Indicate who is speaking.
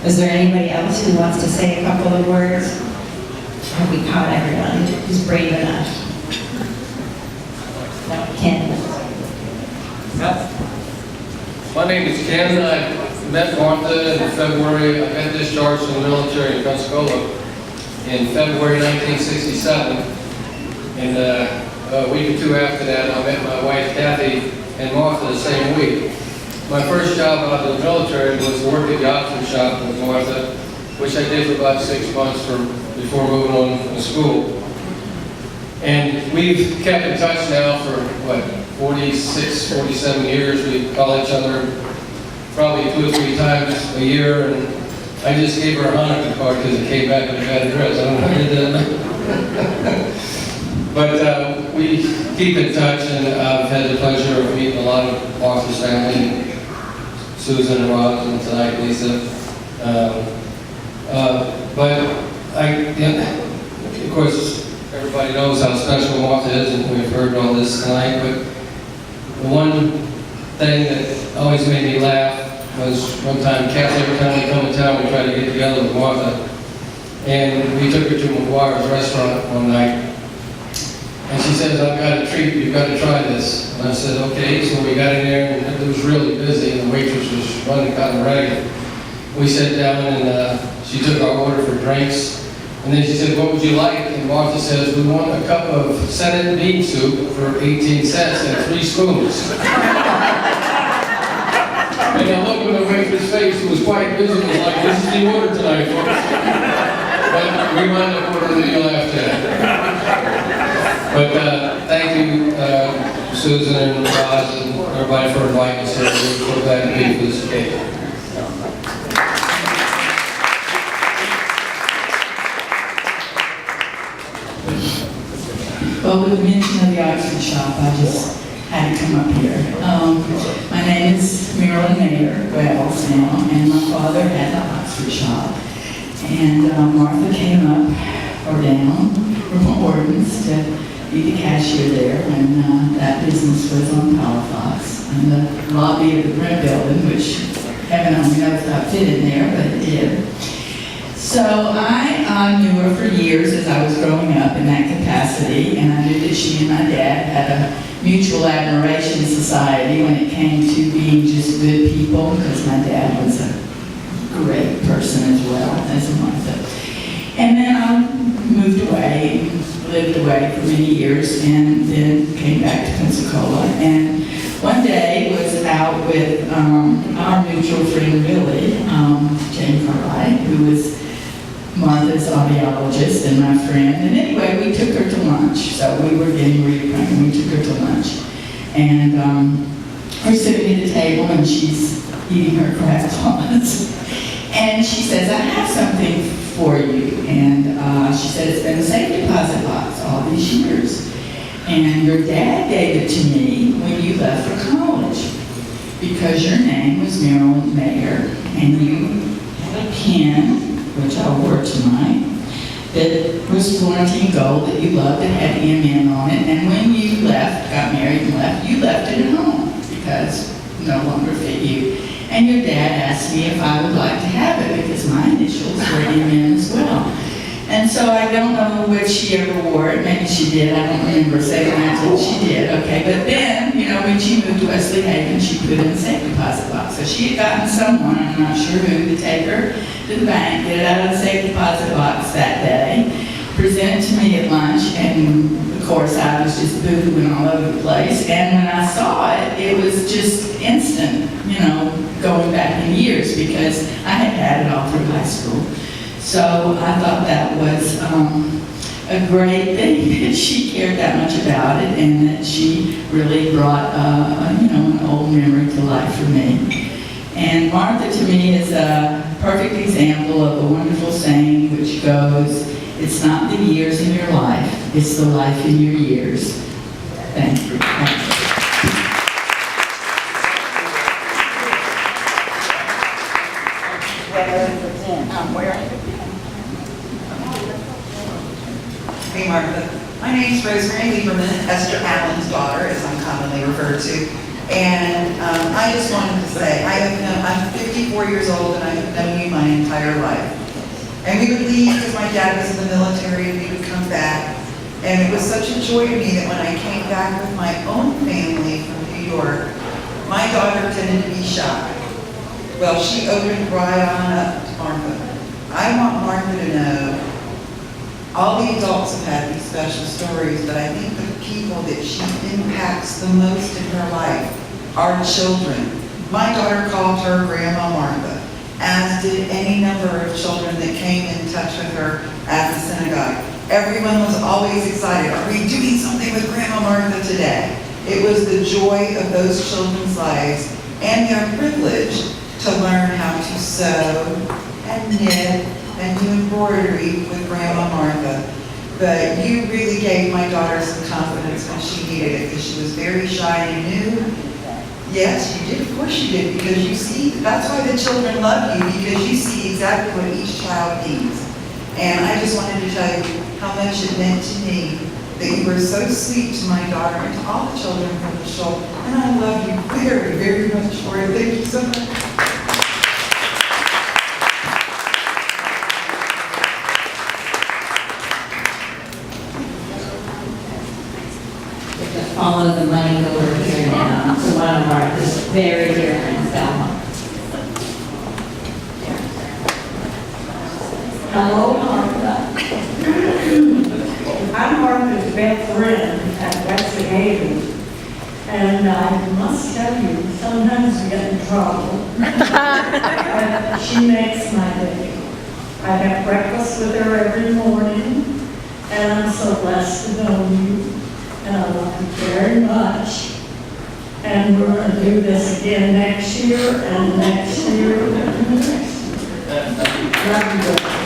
Speaker 1: Is there anybody else who wants to say a couple of words? Have we caught everyone who's brave enough? No, Ken.
Speaker 2: My name is Ken. I met Martha in February. I got discharged from the military in Pensacola in February 1967. And a week or two after that, I met my wife Kathy and Martha the same week. My first job out of the military was to work at the auction shop with Martha, which I did for about 6 months before moving on to school. And we've kept in touch now for, 46, 47 years. We call each other probably 2 or 3 times a year, and I just gave her a Hanukkah card because it came back with a bad address. I don't know how I did that. But we keep in touch, and I've had the pleasure of meeting a lot of Martha's family, Susan and Roz, and tonight Lisa. But of course, everybody knows how special Martha is, and we've heard all this tonight. But the one thing that always made me laugh was one time, Kathy, every time we come to town, we try to get together with Martha. And we took her to McGuire's restaurant one night. And she says, I've got a treat, you've got to try this. And I said, okay. So we got in there, and it was really busy, and the waitress was running kind of ragged. We sat down, and she took our order for drinks. And then she said, what would you like? And Martha says, we want a cup of Senate bean soup for 18 cents and 3 spoons. And I looked in the waitress' face, who was quite busy, was like, this is the order tonight, folks. But we wound up ordering the meal after that. But thank you, Susan and Roz and everybody for inviting us here. We're so glad to be for this occasion.
Speaker 3: Well, with the mention of the auction shop, I just had to come up here. My name is Marilyn Mayer Wells now, and my father had the Oxford shop. And Martha came up or down from Orton's to be the cashier there, and that business was on Palafox in the lobby of the Brent Building, which heaven only knows how it fit in there, but it did. So I knew her for years as I was growing up in that capacity, and I knew that she and my dad had a mutual admiration society when it came to being just good people, because my dad was a great person as well as Martha. And then I moved away, lived away for many years, and then came back to Pensacola. And one day was out with our mutual friend, really, Jane Cartwright, who was Martha's audiologist and my friend. And anyway, we took her to lunch. So we were getting reacquainted, and we took her to lunch. And we're sitting at the table, and she's eating her crab claws. And she says, I have something for you. And she said, it's been a safe deposit box all these years. And your dad gave it to me when you left for college, because your name was Marilyn Mayer, and you had a pen, which I wore tonight, that was Florentine gold that you loved, that had MN on it. And when you left, got married and left, you left it at home because it no longer fit you. And your dad asked me if I would like to have it because my initials were MN as well. And so I don't know if she ever wore it. Maybe she did. I don't remember saying that. She did. Okay. But then, when she moved to Wesley Haven, she put it in the safe deposit box. So she had gotten someone, I'm not sure who, to take her to the bank, get it out of the safe deposit box that day, present it to me at lunch, and of course I was just boo-hooing all over the place. And when I saw it, it was just instant, going back in years, because I had it all through high school. So I thought that was a great thing that she cared that much about it, and that she really brought an old memory to life for me. And Martha, to me, is a perfect example of a wonderful saying which goes, it's not the years in your life, it's the life in your years. Thank you. Thank you.
Speaker 4: Hey Martha, my name is Rosemary Lieberman, Esther Allen's daughter, as I'm commonly referred to. And I just wanted to say, I'm 54 years old and I've known you my entire life. And we would leave because my dad was in the military and we would come back. And it was such a joy to me that when I came back with my own family from New York, my daughter tended to be shy. Well, she opened right on up to Martha. I want Martha to know all the adults have had these special stories, but I think the people that she impacts the most in her life are children. My daughter called her Grandma Martha, as did any number of children that came in touch with her at the synagogue. Everyone was always excited. Are we doing something with Grandma Martha today? It was the joy of those children's lives and their privilege to learn how to sew and knit and do embroidery with Grandma Martha. But you really gave my daughter some confidence when she needed it, because she was very shy and you knew. Yes, you did. Of course you did, because you see, that's why the children love you, because you see exactly what each child needs. And I just wanted to tell you how much it meant to me that you were so sweet to my daughter and to all the children from the show. And I love you very, very much for it. Thank you so much.
Speaker 5: Follow the money over here now to one of our very dear friends, Selma. Hello, Martha.
Speaker 6: I'm Martha's best friend at Wesley Haven, and I must tell you, sometimes we get in trouble. But she makes my day. I have breakfast with her every morning, and I'm so blessed to know you, and I love you very much. And we're going to do this again next year, and next year, and next year. Love you.